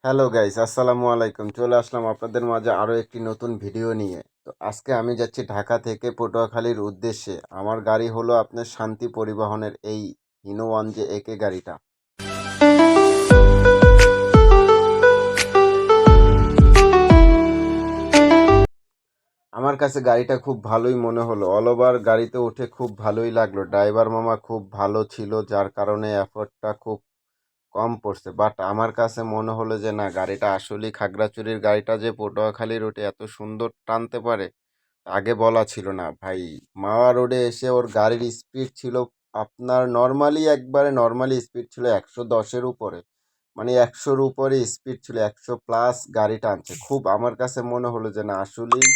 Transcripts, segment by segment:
Hello guys, আসসালামু আলাইকুম। চলে আসলাম আপনাদের মাঝে আরও একটি নতুন ভিডিও নিয়ে। তো আজকে আমি যাচ্ছি ঢাকা থেকে পটুয়াখালীর উদ্দেশ্যে। আমার গাড়ি হলো আপনার শান্তি পরিবহনের এই হিনো ওয়ান যে একে গাড়িটা। আমার কাছে গাড়িটা খুব ভালোই মনে হলো। অল ওভার গাড়িতে উঠে খুব ভালোই লাগলো। ড্রাইভার মামা খুব ভালো ছিল, যার কারণে এফোর্টটা খুব কম পড়ছে। বাট আমার কাছে মনে হলো যে না, গাড়িটা আসলেই খাগড়াছড়ির গাড়িটা যে পটুয়াখালী রুটে এত সুন্দর টানতে পারে আগে বলা ছিল না ভাই। মাওয়া রোডে এসে ওর গাড়ির স্পিড ছিল আপনার নর্মালি স্পিড ছিল 110-এর উপরে, মানে 100-র উপরে স্পিড ছিল, 100+ গাড়ি টানছে। খুব আমার কাছে মনে হলো যে না, আসলেই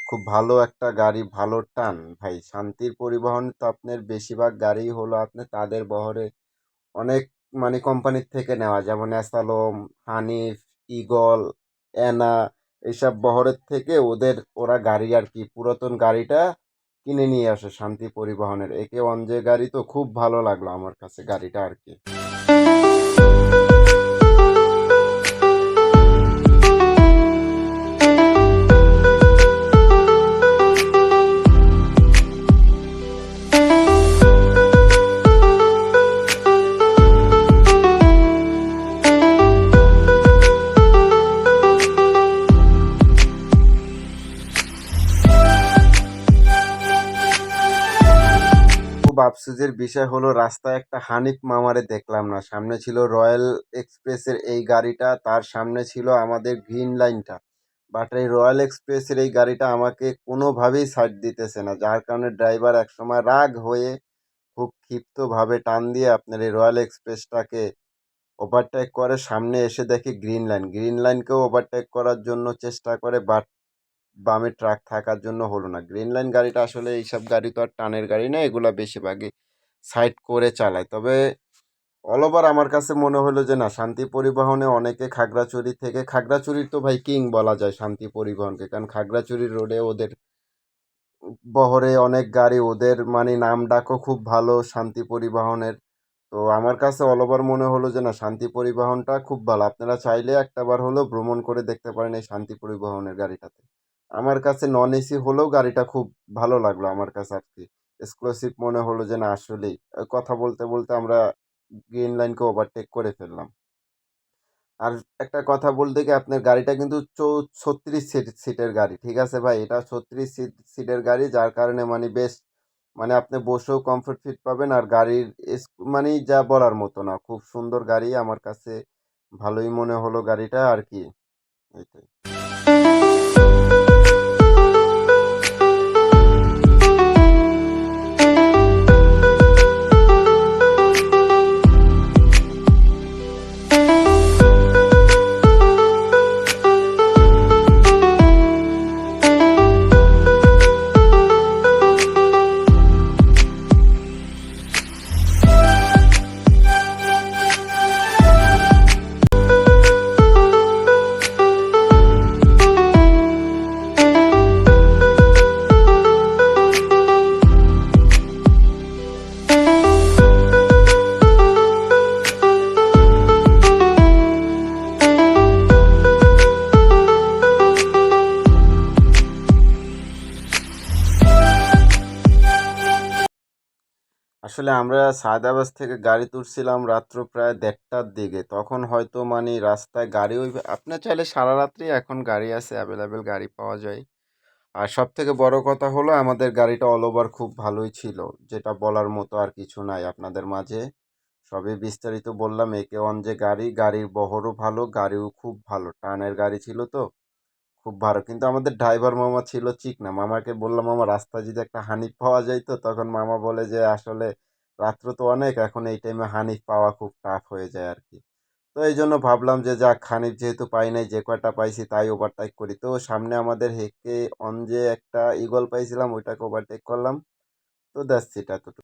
খুব ভালো একটা গাড়ি, ভালো টান ভাই। শান্তির পরিবহন তো আপনার বেশিরভাগ গাড়ি হলো আপনার তাদের বহরে অনেক মানে কোম্পানির থেকে নেওয়া, যেমন অ্যাসালম, হানিফ, ইগল, অ্যানা, এইসব বহরের থেকে ওরা গাড়ি আর কি পুরাতন গাড়িটা কিনে নিয়ে আসে শান্তি পরিবহনের। একে ওয়ান যে গাড়ি, তো খুব ভালো লাগলো আমার কাছে গাড়িটা আর কি। খুব আফসোসের বিষয় হলো রাস্তায় একটা হানিফ মামারে দেখলাম না। সামনে ছিল রয়্যাল এক্সপ্রেসের এই গাড়িটা, তার সামনে ছিল আমাদের গ্রিন লাইনটা। বাট এই রয়্যাল এক্সপ্রেসের এই গাড়িটা আমাকে কোনোভাবেই সাইড দিতেছে না, যার কারণে ড্রাইভার একসময় রাগ হয়ে খুব ক্ষিপ্তভাবে টান দিয়ে আপনার এই রয়্যাল এক্সপ্রেসটাকে ওভারটেক করে। সামনে এসে দেখি গ্রিন লাইনকেও ওভারটেক করার জন্য চেষ্টা করে, বাট বামে ট্রাক থাকার জন্য হলো না। গ্রিন লাইন গাড়িটা আসলে এইসব গাড়ি তো আর টানের গাড়ি না, এগুলা বেশিরভাগই সাইড করে চালায়। তবে অল ওভার আমার কাছে মনে হলো যে না, শান্তি পরিবহনে অনেকে খাগড়াছড়ির তো ভাই কিং বলা যায় শান্তি পরিবহনকে, কারণ খাগড়াছড়ির রোডে ওদের বহরে অনেক গাড়ি, ওদের মানে নাম ডাকও খুব ভালো শান্তি পরিবহনের। তো আমার কাছে অল ওভার মনে হলো যে না, শান্তি পরিবহনটা খুব ভালো। আপনারা চাইলে একটাবার হলেও ভ্রমণ করে দেখতে পারেন এই শান্তি পরিবহনের গাড়িটাতে। আমার কাছে নন এসি হলেও গাড়িটা খুব ভালো লাগলো আমার কাছে আর কি। এক্সক্লুসিভ মনে হলো যে না, আসলেই কথা বলতে বলতে আমরা গ্রিন লাইনকে ওভারটেক করে ফেললাম। আর একটা কথা বলতে কি, আপনার গাড়িটা কিন্তু 36 সিটের গাড়ি, ঠিক আছে ভাই? এটা 36 সিটের গাড়ি, যার কারণে মানে বেশ, মানে আপনি বসেও কমফোর্ট ফিট পাবেন। আর গাড়ির মানে যা বলার মতো না, খুব সুন্দর গাড়ি। আমার কাছে ভালোই মনে হলো গাড়িটা আর কি। এইটাই। আসলে আমরা সায়দাবাদ থেকে গাড়ি তুলছিলাম রাত্র প্রায় 1:30টার দিকে। তখন হয়তো মানে রাস্তায় গাড়ি ওই, আপনার চাইলে সারা রাত্রি এখন গাড়ি আছে, অ্যাভেলেবেল গাড়ি পাওয়া যায়। আর সব থেকে বড় কথা হলো আমাদের গাড়িটা অল ওভার খুব ভালোই ছিল, যেটা বলার মতো আর কিছু নাই আপনাদের মাঝে। সবই বিস্তারিত বললাম। একে ওয়ান যে গাড়ির বহরও ভালো, গাড়িও খুব ভালো টানের গাড়ি ছিল, তো খুব ভালো। কিন্তু আমাদের ড্রাইভার মামা ছিল চিকনা। মামাকে বললাম, মামা রাস্তায় যদি একটা হানিফ পাওয়া যায়, তো তখন মামা বলে যে আসলে রাত্র তো অনেক, এখন এই টাইমে হানিফ পাওয়া খুব টাফ হয়ে যায় আর কি। তো এই জন্য ভাবলাম যে যাক, হানিফ যেহেতু পাই নাই, যে কয়টা পাইছি তাই ওভারটেক করি। তো সামনে আমাদের হেকে অন যে একটা ইগল পাইছিলাম, ওইটাকে ওভারটেক করলাম। তো দ্যাটস ইট, এতটুকু।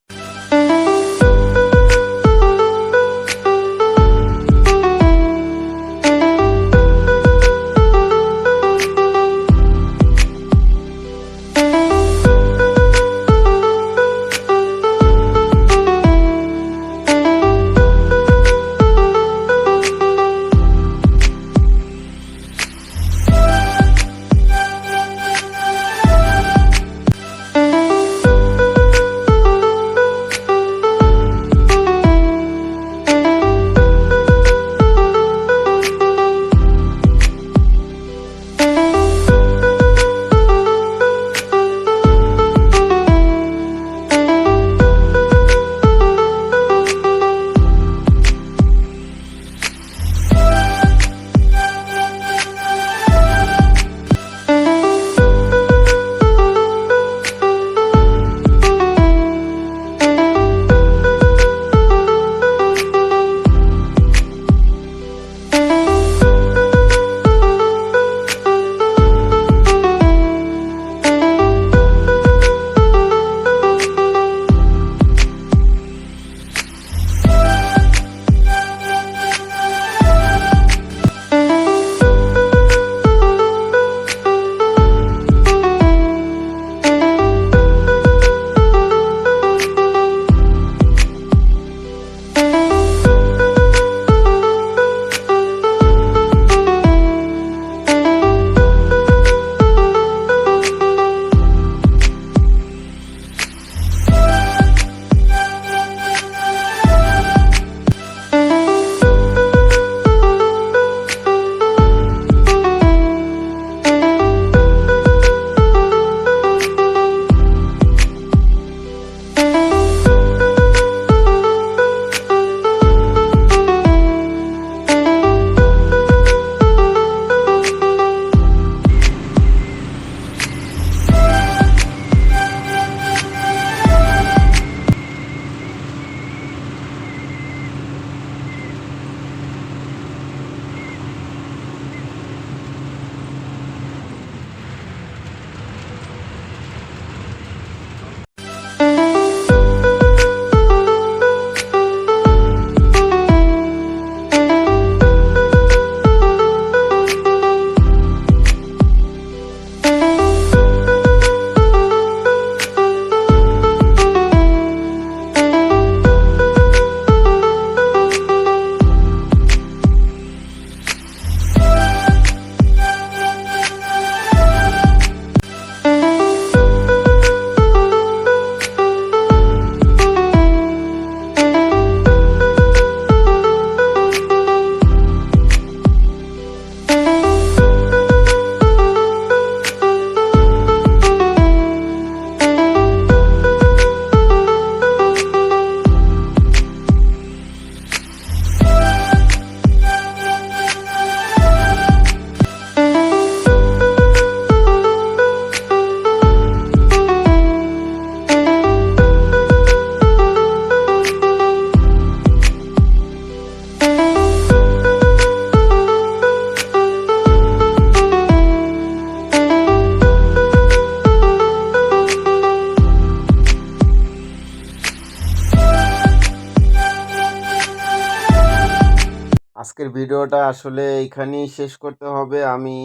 আজকের ভিডিওটা আসলে এইখানেই শেষ করতে হবে। আমি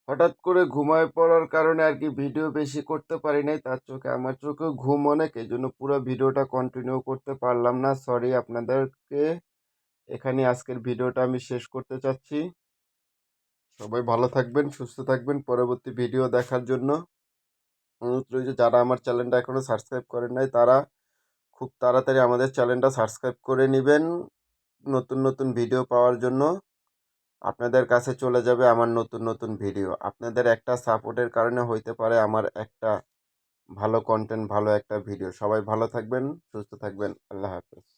হঠাৎ করে ঘুমায় পড়ার কারণে আর কি ভিডিও বেশি করতে পারি নাই। তার চোখে আমার চোখেও ঘুম অনেক, এই জন্য পুরো ভিডিওটা কন্টিনিউ করতে পারলাম না। সরি আপনাদেরকে। এখানে আজকের ভিডিওটা আমি শেষ করতে চাচ্ছি। সবাই ভালো থাকবেন, সুস্থ থাকবেন। পরবর্তী ভিডিও দেখার জন্য অনুরোধ রইল, যারা আমার চ্যানেলটা এখনো সাবস্ক্রাইব করেন নাই তারা খুব তাড়াতাড়ি আমাদের চ্যানেলটা সাবস্ক্রাইব করে নেবেন। নতুন নতুন ভিডিও পাওয়ার জন্য আপনাদের কাছে চলে যাবে আমার নতুন নতুন ভিডিও। আপনাদের একটা সাপোর্টের কারণে হইতে পারে আমার একটা ভালো কন্টেন্ট, ভালো একটা ভিডিও। সবাই ভালো থাকবেন, সুস্থ থাকবেন। আল্লাহ হাফেজ।